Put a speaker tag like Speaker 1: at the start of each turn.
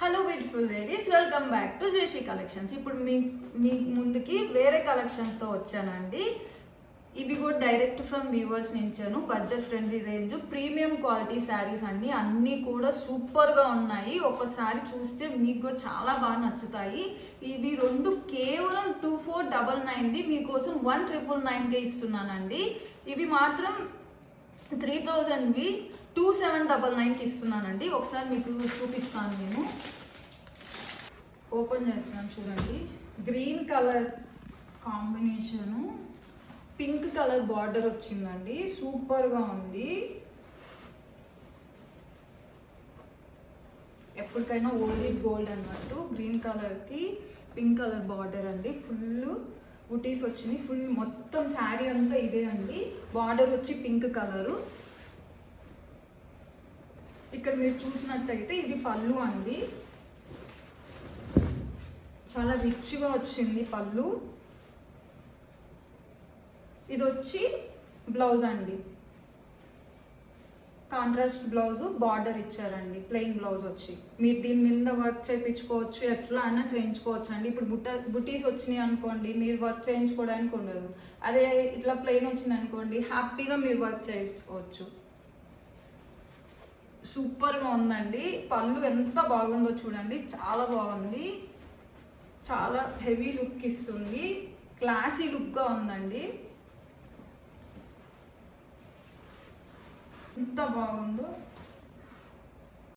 Speaker 1: Hello beautiful ladies, welcome back to Jeshi collections. ఇప్పుడు మీ ముందుకి వేరే కలెక్షన్స్తో వచ్చానండి. ఇవి కూడా డైరెక్ట్ ఫ్రమ్ వీవర్స్ నుంచాను. Budget friendly range, premium quality saris అండి. అన్నీ కూడా సూపర్గా ఉన్నాయి. ఒకసారి చూస్తే మీకు కూడా చాలా బాగా నచ్చుతాయి. ఇవి రెండు కేవలం 2499ది మీకోసం 1999కే ఇస్తున్నానండి. ఇవి మాత్రం 3000వి 2799కి ఇస్తున్నానండి. ఒకసారి మీకు చూపిస్తాను. నేను ఓపెన్ చేస్తున్నాను, చూడండి. Green colour combination, pink colour border వచ్చిందండి. సూపర్గా ఉంది. ఎప్పటికైనా ఓల్డ్ ఈజ్ గోల్డ్ అన్నట్టు. గ్రీన్ కలర్కి పింక్ కలర్ బార్డర్ అండి. ఫుల్ బుటీస్ వచ్చినాయి. ఫుల్ మొత్తం శారీ అంతా ఇదే అండి. బార్డర్ వచ్చి పింక్ కలరు. ఇక్కడ మీరు చూసినట్టయితే ఇది పళ్ళు అండి. చాలా రిచ్గా వచ్చింది పళ్ళు. ఇది వచ్చి బ్లౌజ్ అండి. కాంట్రాస్ట్ బ్లౌజ్, బార్డర్ ఇచ్చారండి. ప్లెయిన్ బ్లౌజ్ వచ్చి మీరు దీని మీద వర్క్ చేయించుకోవచ్చు, ఎట్లా అయినా చేయించుకోవచ్చు అండి. ఇప్పుడు బుటీస్ వచ్చినాయి అనుకోండి, మీరు వర్క్ చేయించుకోవడానికి ఉండదు. అదే ఇట్లా ప్లెయిన్ వచ్చింది అనుకోండి, హ్యాపీగా మీరు వర్క్ చేయించుకోవచ్చు. సూపర్గా ఉందండి. పళ్ళు ఎంత బాగుందో చూడండి. చాలా బాగుంది. చాలా హెవీ లుక్ ఇస్తుంది. క్లాసీ లుక్గా ఉందండి. ఎంత బాగుందో.